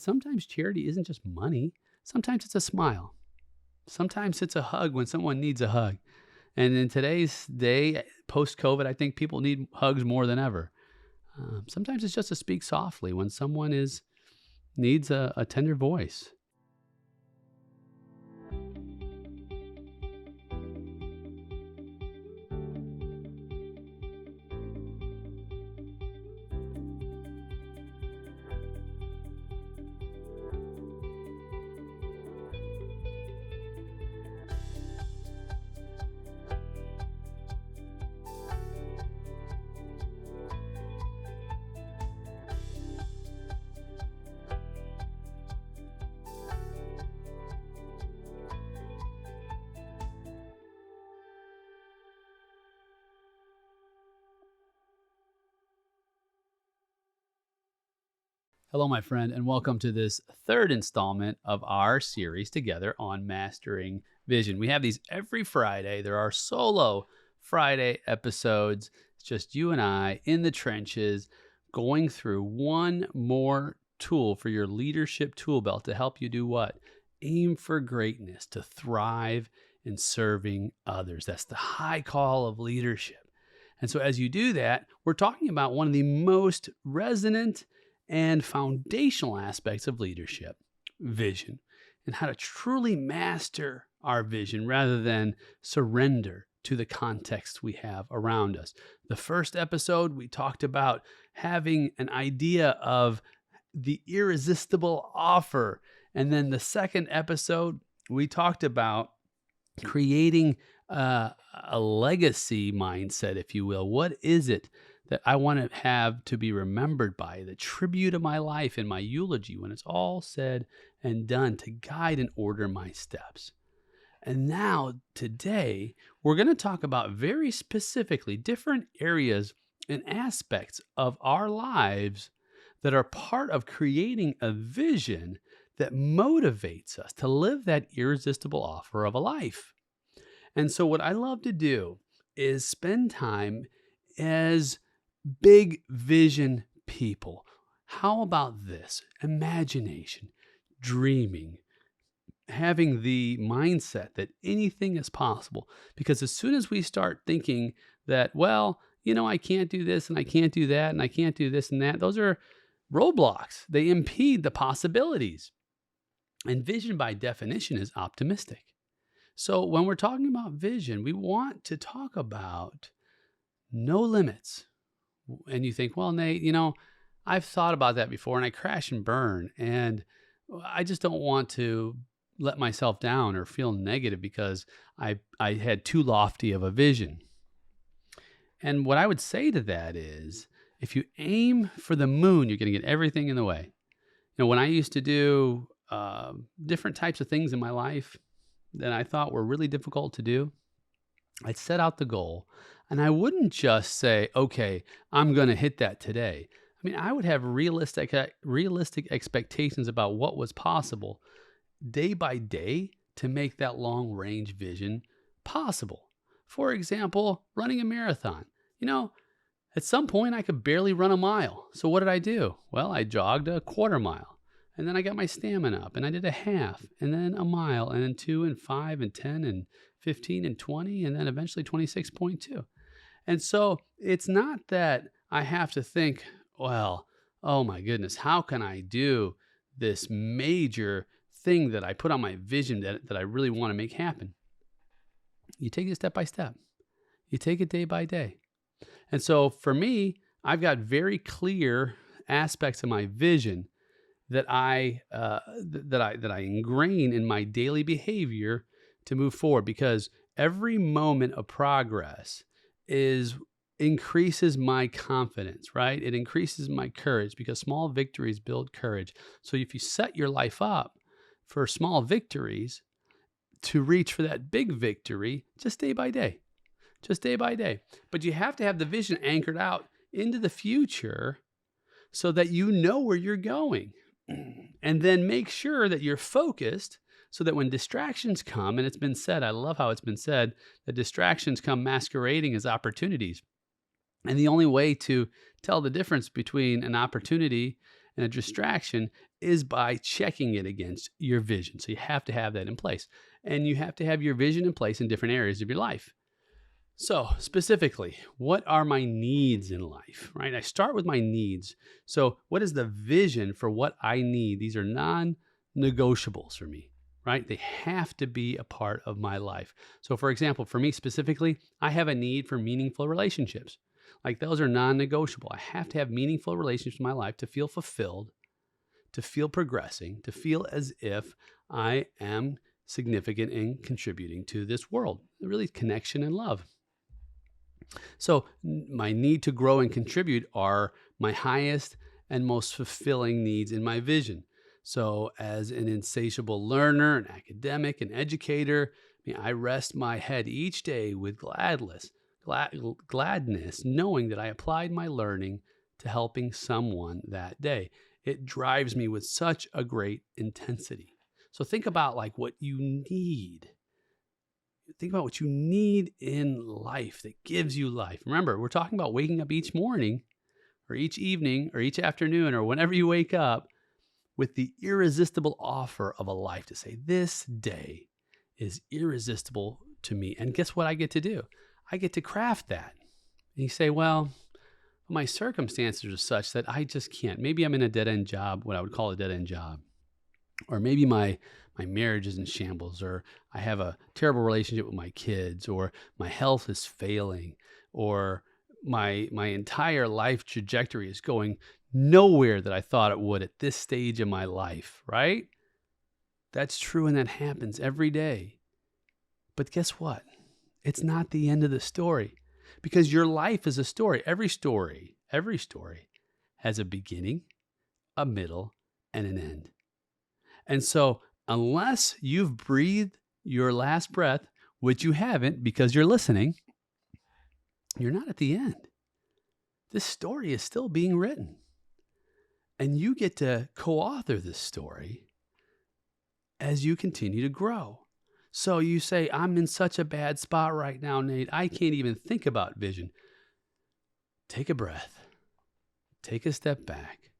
sometimes charity isn't just money. Sometimes it's a smile. Sometimes it's a hug when someone needs a hug. And in today's day, post-COVID, I think people need hugs more than ever. Sometimes it's just to speak softly when someone needs a tender voice. Hello, my friend, and welcome to this third installment of our series together on mastering vision. We have these every Friday. There are solo Friday episodes. It's just you and I in the trenches going through one more tool for your leadership tool belt to help you do what? Aim for greatness, to thrive in serving others. That's the high call of leadership. And so as you do that, we're talking about one of the most resonant and foundational aspects of leadership, vision, and how to truly master our vision rather than surrender to the context we have around us. The first episode, we talked about having an idea of the irresistible offer. And then the second episode, we talked about creating a legacy mindset, if you will. What is it that I want to have to be remembered by, the tribute of my life and my eulogy when it's all said and done, to guide and order my steps? And now, today, we're going to talk about very specifically different areas and aspects of our lives that are part of creating a vision that motivates us to live that irresistible offer of a life. And so what I love to do is spend time as big vision people. How about this? Imagination, dreaming, having the mindset that anything is possible. Because as soon as we start thinking that, well, I can't do this and I can't do that and I can't do this and that, those are roadblocks. They impede the possibilities. And vision by definition is optimistic. So when we're talking about vision, we want to talk about no limits. And you think, well, Nate, I've thought about that before and I crash and burn. And I just don't want to let myself down or feel negative because I had too lofty of a vision. And what I would say to that is, if you aim for the moon, you're going to get everything in the way. When I used to do different types of things in my life that I thought were really difficult to do, I'd set out the goal. And I wouldn't just say, okay, I'm going to hit that today. I would have realistic expectations about what was possible day by day to make that long range vision possible. For example, running a marathon. At some point I could barely run a mile. So what did I do? Well, I jogged a quarter mile. And then I got my stamina up and I did a half and then a mile and then 2 and 5 and 10 and 15 and 20 and then eventually 26.2. And so it's not that I have to think, well, oh my goodness, how can I do this major thing that I put on my vision that I really want to make happen? You take it step by step. You take it day by day. And so for me, I've got very clear aspects of my vision that I ingrain in my daily behavior to move forward, because every moment of progress increases my confidence, right? It increases my courage because small victories build courage. So if you set your life up for small victories to reach for that big victory, just day by day, But you have to have the vision anchored out into the future so that you know where you're going. And then make sure that you're focused so that when distractions come, and it's been said, I love how it's been said, that distractions come masquerading as opportunities. And the only way to tell the difference between an opportunity and a distraction is by checking it against your vision. So you have to have that in place. And you have to have your vision in place in different areas of your life. So specifically, what are my needs in life, right? I start with my needs. So what is the vision for what I need? These are non-negotiables for me, right? They have to be a part of my life. So for example, for me specifically, I have a need for meaningful relationships. Like those are non-negotiable. I have to have meaningful relationships in my life to feel fulfilled, to feel progressing, to feel as if I am significant in contributing to this world. Really connection and love. So my need to grow and contribute are my highest and most fulfilling needs in my vision. So as an insatiable learner, an academic, an educator, I rest my head each day with gladness, knowing that I applied my learning to helping someone that day. It drives me with such a great intensity. So think about like what you need. Think about what you need in life that gives you life. Remember, we're talking about waking up each morning or each evening or each afternoon or whenever you wake up with the irresistible offer of a life to say, this day is irresistible to me. And guess what I get to do? I get to craft that. And you say, well, my circumstances are such that I just can't. Maybe I'm in a dead-end job, what I would call a dead-end job. Or maybe my marriage is in shambles, or I have a terrible relationship with my kids, or my health is failing, or my entire life trajectory is going nowhere that I thought it would at this stage of my life, right? That's true, and that happens every day. But guess what? It's not the end of the story, because your life is a story. Every story has a beginning, a middle, and an end. And so unless you've breathed your last breath, which you haven't because you're listening, you're not at the end. This story is still being written. And you get to co-author this story as you continue to grow. So you say, I'm in such a bad spot right now, Nate. I can't even think about vision. Take a breath. Take a step back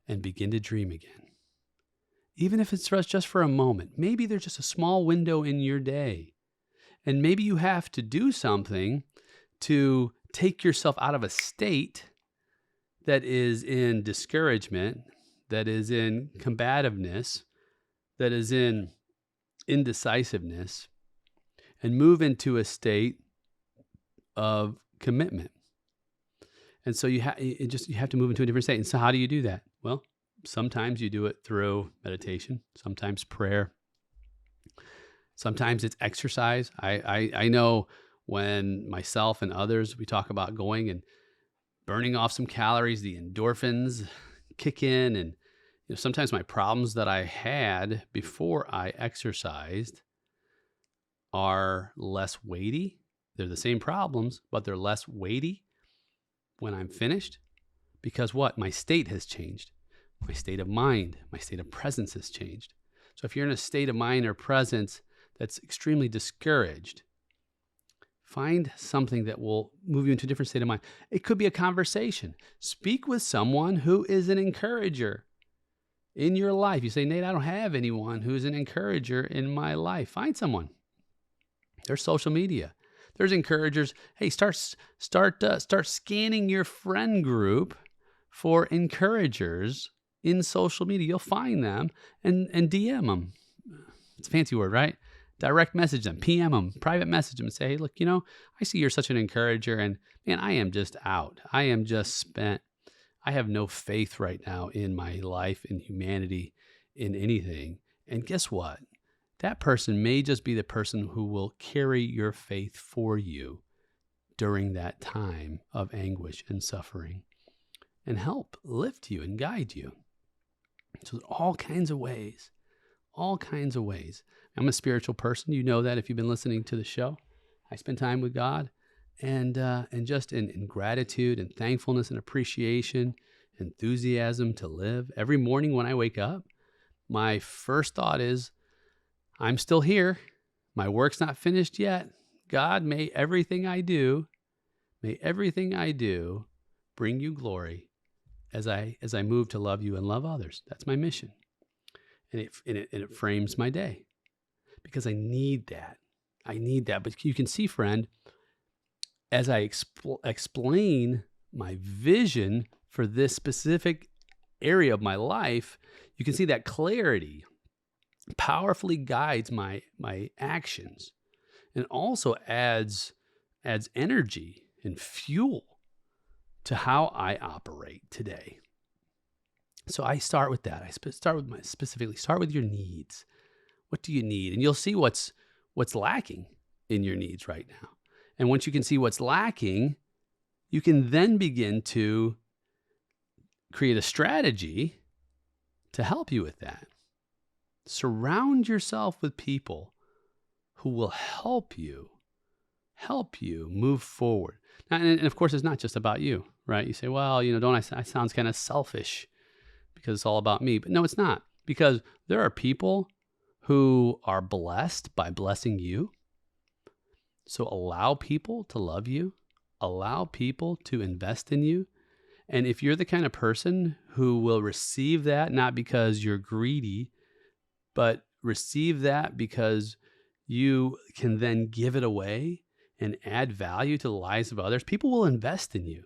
and begin to dream again. Even if it's just for a moment, maybe there's just a small window in your day. And maybe you have to do something to take yourself out of a state that is in discouragement, that is in combativeness, that is in indecisiveness, and move into a state of commitment. And so you have to move into a different state. And so how do you do that? Well, sometimes you do it through meditation, sometimes prayer, sometimes it's exercise. I know when myself and others, we talk about going and burning off some calories, the endorphins kick in. And sometimes my problems that I had before I exercised are less weighty. They're the same problems, but they're less weighty when I'm finished, because what? My state has changed. My state of mind, my state of presence has changed. So if you're in a state of mind or presence that's extremely discouraged, find something that will move you into a different state of mind. It could be a conversation. Speak with someone who is an encourager in your life. You say, Nate, I don't have anyone who's an encourager in my life. Find someone. There's social media. There's encouragers. Hey, start scanning your friend group for encouragers in social media. You'll find them and DM them. It's a fancy word, right? Direct message them, PM them, private message them and say, hey, look, I see you're such an encourager, and man, I am just out. I am just spent. I have no faith right now in my life, in humanity, in anything. And guess what? That person may just be the person who will carry your faith for you during that time of anguish and suffering and help lift you and guide you. So all kinds of ways. I'm a spiritual person. You know that if you've been listening to the show. I spend time with God and just in gratitude and thankfulness and appreciation, enthusiasm to live. Every morning when I wake up, my first thought is, I'm still here. My work's not finished yet. God, may everything I do bring you glory as I move to love you and love others. That's my mission. And it frames my day because I need that. I need that. But you can see, friend, as I explain my vision for this specific area of my life, you can see that clarity powerfully guides my actions and also adds energy and fuel to how I operate today. So I start with that. Start with your needs. What do you need? And you'll see what's lacking in your needs right now. And once you can see what's lacking, you can then begin to create a strategy to help you with that. Surround yourself with people who will help you move forward. Now, and of course, it's not just about you, right? You say, well, don't I sounds kind of selfish because it's all about me. But no, it's not, because there are people who are blessed by blessing you. So allow people to love you, allow people to invest in you. And if you're the kind of person who will receive that, not because you're greedy, but receive that because you can then give it away and add value to the lives of others, people will invest in you.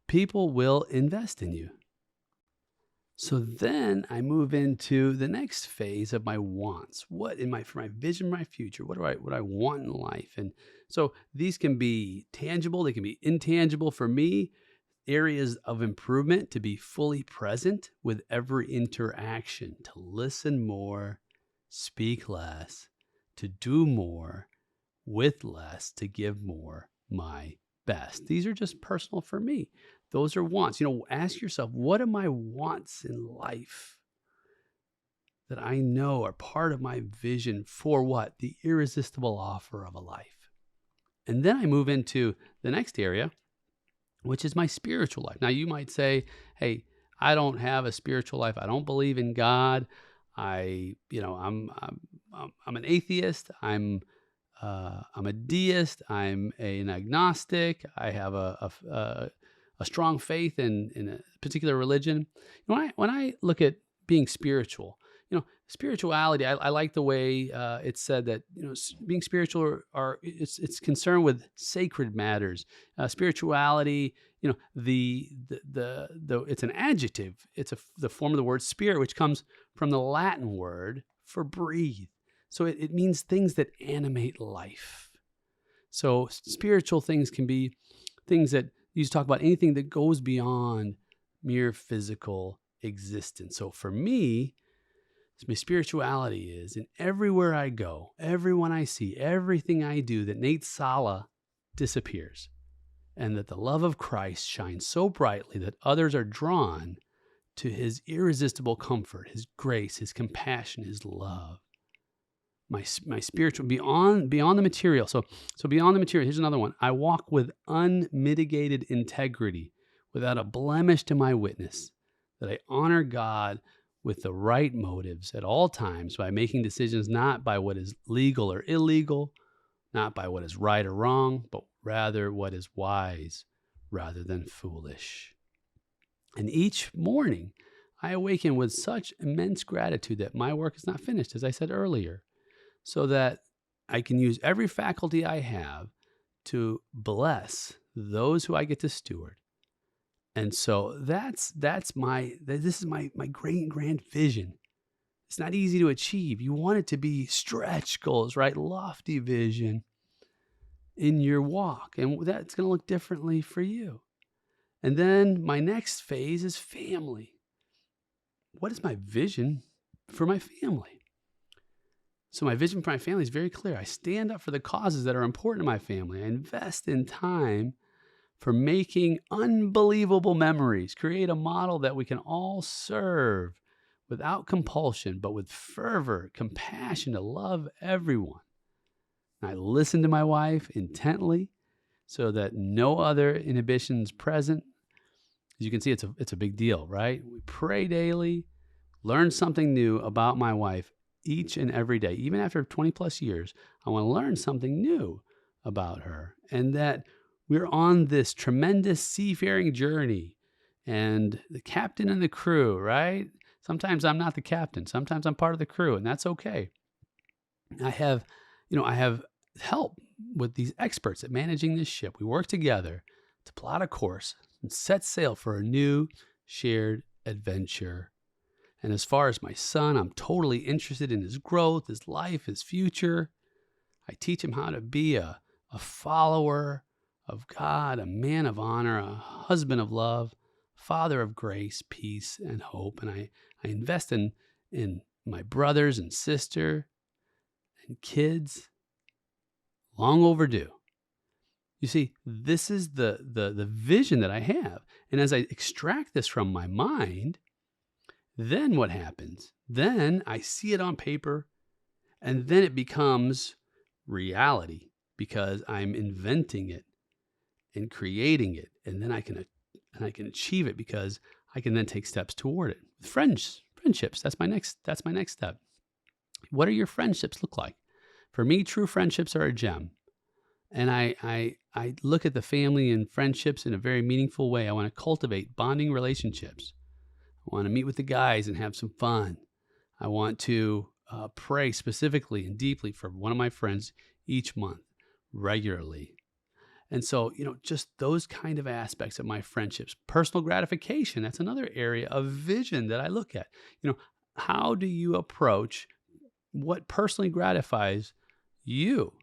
People will invest in you. So then I move into the next phase of my wants. For my vision, my future? What I want in life? And so these can be tangible, they can be intangible. For me, areas of improvement: to be fully present with every interaction, to listen more, speak less, to do more with less, to give more, my best. These are just personal for me. Those are wants. Ask yourself, what are my wants in life that I know are part of my vision for what? The irresistible offer of a life. And then I move into the next area, which is my spiritual life. Now you might say, hey, I don't have a spiritual life. I don't believe in God. I'm an atheist. I'm a deist. I'm an agnostic. I have a strong faith in a particular religion. When I look at being spiritual, spirituality, I like the way it's said that being spiritual it's concerned with sacred matters. Spirituality, it's an adjective. It's the form of the word spirit, which comes from the Latin word for breathe. So it means things that animate life. So spiritual things can be things that you talk about, anything that goes beyond mere physical existence. So for me, my spirituality is in everywhere I go, everyone I see, everything I do, that Nate Sala disappears, and that the love of Christ shines so brightly that others are drawn to his irresistible comfort, his grace, his compassion, his love. My spiritual, beyond the material. So beyond the material, here's another one. I walk with unmitigated integrity, without a blemish to my witness, that I honor God with the right motives at all times, by making decisions not by what is legal or illegal, not by what is right or wrong, but rather what is wise rather than foolish. And each morning, I awaken with such immense gratitude that my work is not finished, as I said earlier, so that I can use every faculty I have to bless those who I get to steward. And so this is my great grand vision. It's not easy to achieve. You want it to be stretch goals, right? Lofty vision in your walk. And that's going to look differently for you. And then my next phase is family. What is my vision for my family? So my vision for my family is very clear. I stand up for the causes that are important to my family. I invest in time for making unbelievable memories. Create a model that we can all serve without compulsion, but with fervor, compassion to love everyone. And I listen to my wife intently so that no other inhibitions present. As you can see, it's a big deal, right? We pray daily, learn something new about my wife each and every day. Even after 20 plus years, I want to learn something new about her, and that we're on this tremendous seafaring journey, and the captain and the crew, right? Sometimes I'm not the captain. Sometimes I'm part of the crew, and that's okay. I have help with these experts at managing this ship. We work together to plot a course and set sail for a new shared adventure. And as far as my son, I'm totally interested in his growth, his life, his future. I teach him how to be a follower of God, a man of honor, a husband of love, father of grace, peace, and hope. And I invest in my brothers and sister and kids. Long overdue. You see, this is the vision that I have. And as I extract this from my mind, then what happens? Then I see it on paper, and then it becomes reality because I'm inventing it and creating it, and then I can achieve it because I can then take steps toward it. Friendships. That's my next step. What do your friendships look like? For me, true friendships are a gem. And I look at the family and friendships in a very meaningful way. I want to cultivate bonding relationships. I want to meet with the guys and have some fun. I want to pray specifically and deeply for one of my friends each month, regularly. And so, just those kind of aspects of my friendships. Personal gratification, that's another area of vision that I look at. How do you approach what personally gratifies you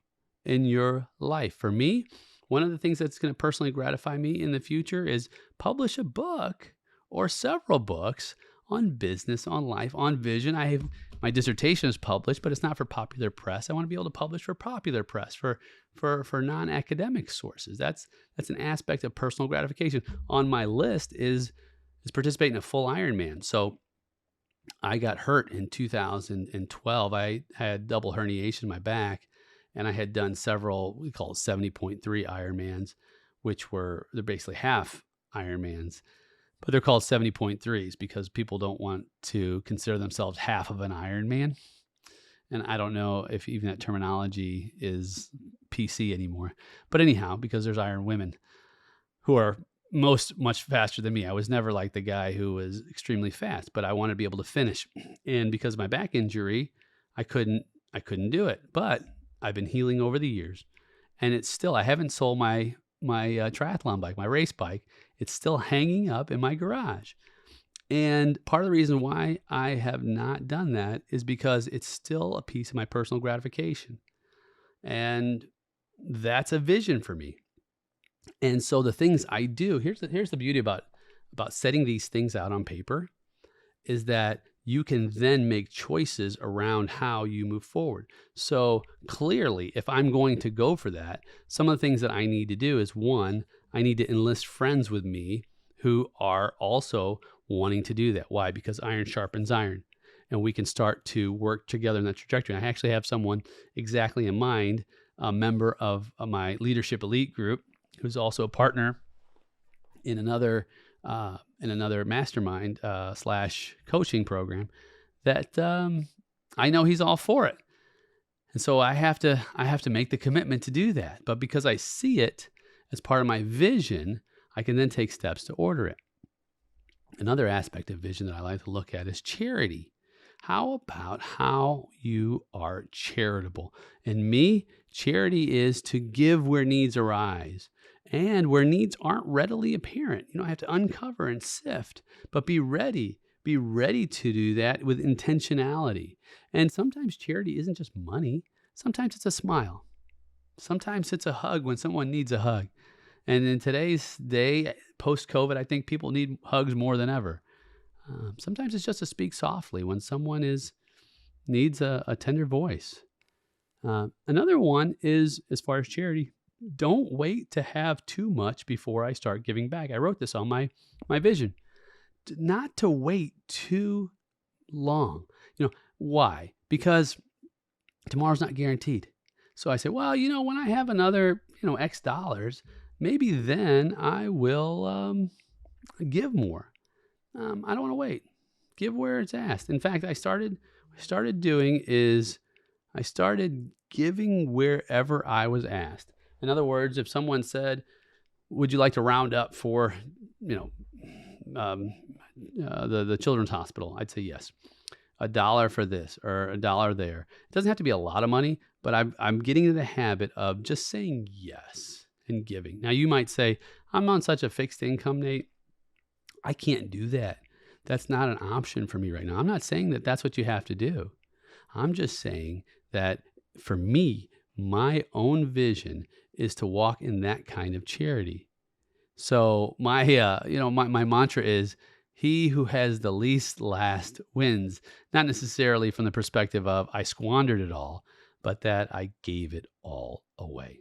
in your life? For me, one of the things that's going to personally gratify me in the future is publish a book or several books on business, on life, on vision. My dissertation is published, but it's not for popular press. I want to be able to publish for popular press, for non-academic sources. That's an aspect of personal gratification. On my list is participating in a full Ironman. So I got hurt in 2012. I had double herniation in my back, and I had done several, we call it 70.3 Ironmans, they're basically half Ironmans. But they're called 70.3s because people don't want to consider themselves half of an Ironman. And I don't know if even that terminology is PC anymore. But anyhow, because there's Iron women who are much faster than me. I was never like the guy who was extremely fast, but I wanted to be able to finish. And because of my back injury, I couldn't do it. But I've been healing over the years. And I haven't sold my triathlon bike, my race bike. It's still hanging up in my garage. And part of the reason why I have not done that is because it's still a piece of my personal gratification. And that's a vision for me. And so the things I do, here's the beauty about setting these things out on paper, is that you can then make choices around how you move forward. So clearly, if I'm going to go for that, some of the things that I need to do is, one, I need to enlist friends with me who are also wanting to do that. Why? Because iron sharpens iron, and we can start to work together in that trajectory. I actually have someone exactly in mind, a member of my Leadership Elite group, who's also a partner in another mastermind / coaching program that I know he's all for it. And so I have to make the commitment to do that. But because I see it as part of my vision, I can then take steps to order it. Another aspect of vision that I like to look at is charity. How about how you are charitable? And me, charity is to give where needs arise. And where needs aren't readily apparent, you don't have to uncover and sift, but be ready to do that with intentionality. And sometimes charity isn't just money. Sometimes it's a smile. Sometimes it's a hug when someone needs a hug. And in today's day, post-COVID, I think people need hugs more than ever. Sometimes it's just to speak softly when someone needs a tender voice. Another one is, as far as charity, don't wait to have too much before I start giving back. I wrote this on my vision. Not to wait too long. Why? Because tomorrow's not guaranteed. So I say, well, when I have another, X dollars, maybe then I will give more. I don't want to wait. Give where it's asked. In fact, I started giving wherever I was asked. In other words, if someone said, would you like to round up for, the children's hospital, I'd say yes. $1 for this or $1 there. It doesn't have to be a lot of money, but I'm getting into the habit of just saying yes and giving. Now you might say, I'm on such a fixed income, Nate. I can't do that. That's not an option for me right now. I'm not saying that that's what you have to do. I'm just saying that for me, my own vision is to walk in that kind of charity. So my mantra is, he who has the least last wins, not necessarily from the perspective of I squandered it all, but that I gave it all away.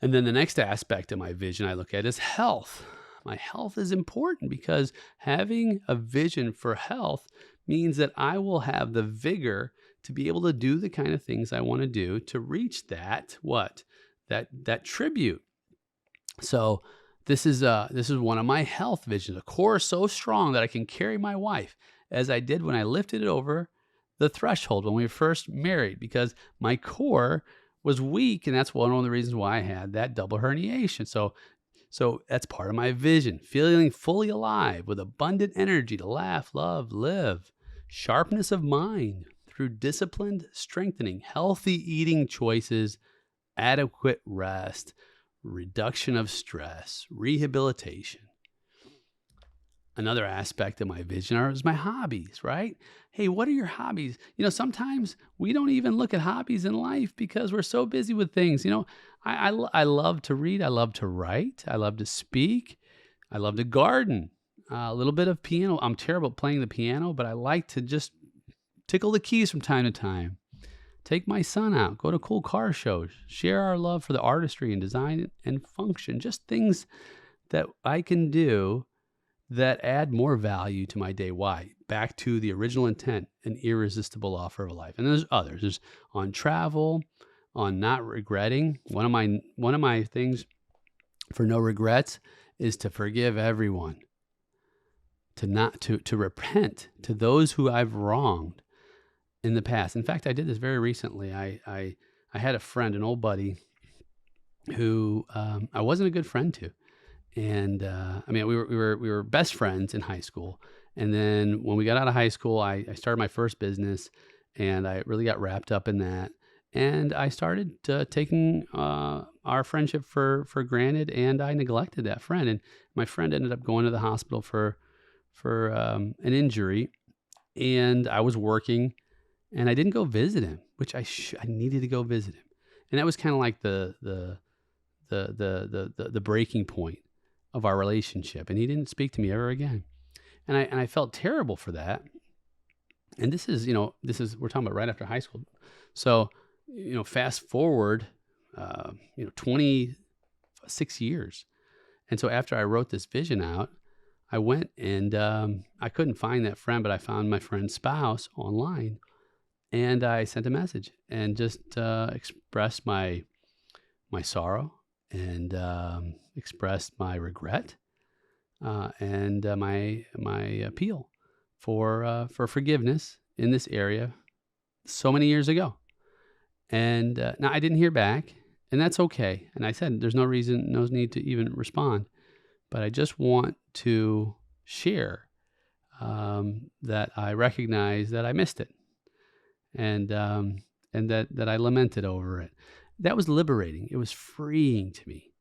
And then the next aspect of my vision I look at is health. My health is important because having a vision for health means that I will have the vigor to be able to do the kind of things I want to do to reach that tribute. So this is one of my health visions. A core so strong that I can carry my wife as I did when I lifted it over the threshold when we were first married, because my core was weak, and that's one of the reasons why I had that double herniation. So that's part of my vision, feeling fully alive with abundant energy to laugh, love, live, sharpness of mind through disciplined strengthening, healthy eating choices, adequate rest, reduction of stress, rehabilitation. Another aspect of my vision is my hobbies, right? Hey, what are your hobbies? Sometimes we don't even look at hobbies in life because we're so busy with things. I love to read. I love to write. I love to speak. I love to garden. A little bit of piano. I'm terrible at playing the piano, but I like to just tickle the keys from time to time. Take my son out, go to cool car shows, share our love for the artistry and design and function, just things that I can do that add more value to my day. Why? Back to the original intent, an irresistible offer of life. And there's others. There's on travel, on not regretting. One of my things for no regrets is to forgive everyone, to repent to those who I've wronged in the past. In fact, I did this very recently. I had a friend, an old buddy, who I wasn't a good friend to, and we were best friends in high school. And then when we got out of high school, I started my first business, and I really got wrapped up in that. And I started taking our friendship for granted, and I neglected that friend. And my friend ended up going to the hospital for an injury, and I was working. And I didn't go visit him, which I needed to go visit him. And that was kind of like the breaking point of our relationship. And he didn't speak to me ever again. And I felt terrible for that. And this is we're talking about right after high school. So, fast forward 26 years. And so after I wrote this vision out, I went and I couldn't find that friend, but I found my friend's spouse online. And I sent a message and just expressed my sorrow and expressed my regret and my appeal for forgiveness in this area so many years ago. And now I didn't hear back, and that's okay. And I said there's no need to even respond, but I just want to share that I recognize that I missed it. And that I lamented over it. That was liberating. It was freeing to me.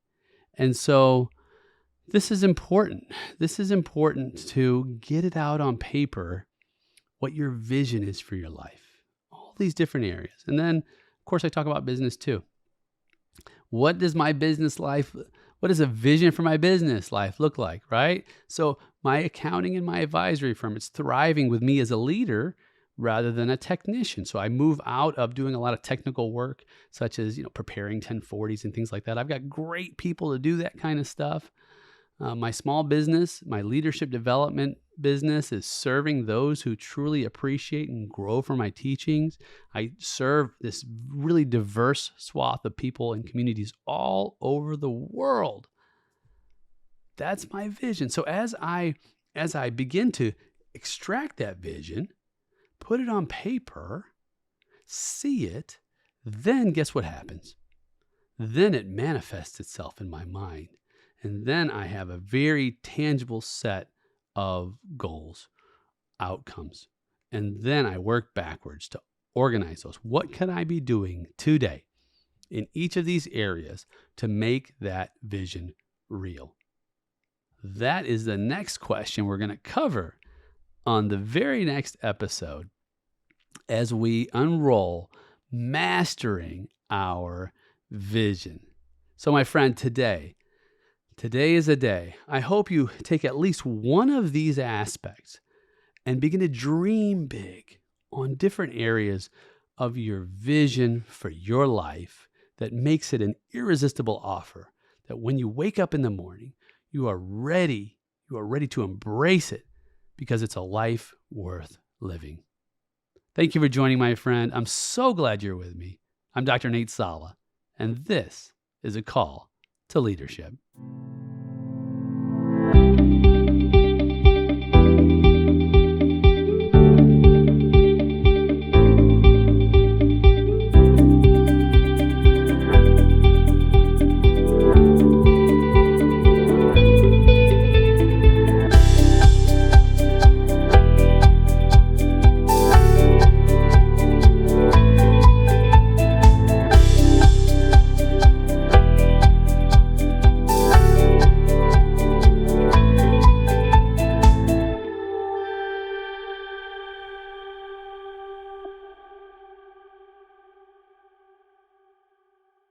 And so this is important. This is important to get it out on paper, what your vision is for your life, all these different areas. And then, of course, I talk about business too. What does a vision for my business life look like, right? So my accounting and my advisory firm, it's thriving with me as a leader rather than a technician. So I move out of doing a lot of technical work, such as preparing 1040s and things like that. I've got great people to do that kind of stuff. My small business, my leadership development business, is serving those who truly appreciate and grow from my teachings. I serve this really diverse swath of people and communities all over the world. That's my vision. So as I begin to extract that vision, put it on paper, see it, then guess what happens? Then it manifests itself in my mind. And then I have a very tangible set of goals, outcomes. And then I work backwards to organize those. What can I be doing today in each of these areas to make that vision real? That is the next question we're going to cover on the very next episode as we unroll mastering our vision. So, my friend, today is a day. I hope you take at least one of these aspects and begin to dream big on different areas of your vision for your life that makes it an irresistible offer, that when you wake up in the morning, you are ready to embrace it because it's a life worth living. Thank you for joining, my friend. I'm so glad you're with me. I'm Dr. Nate Sala, and this is a call to leadership.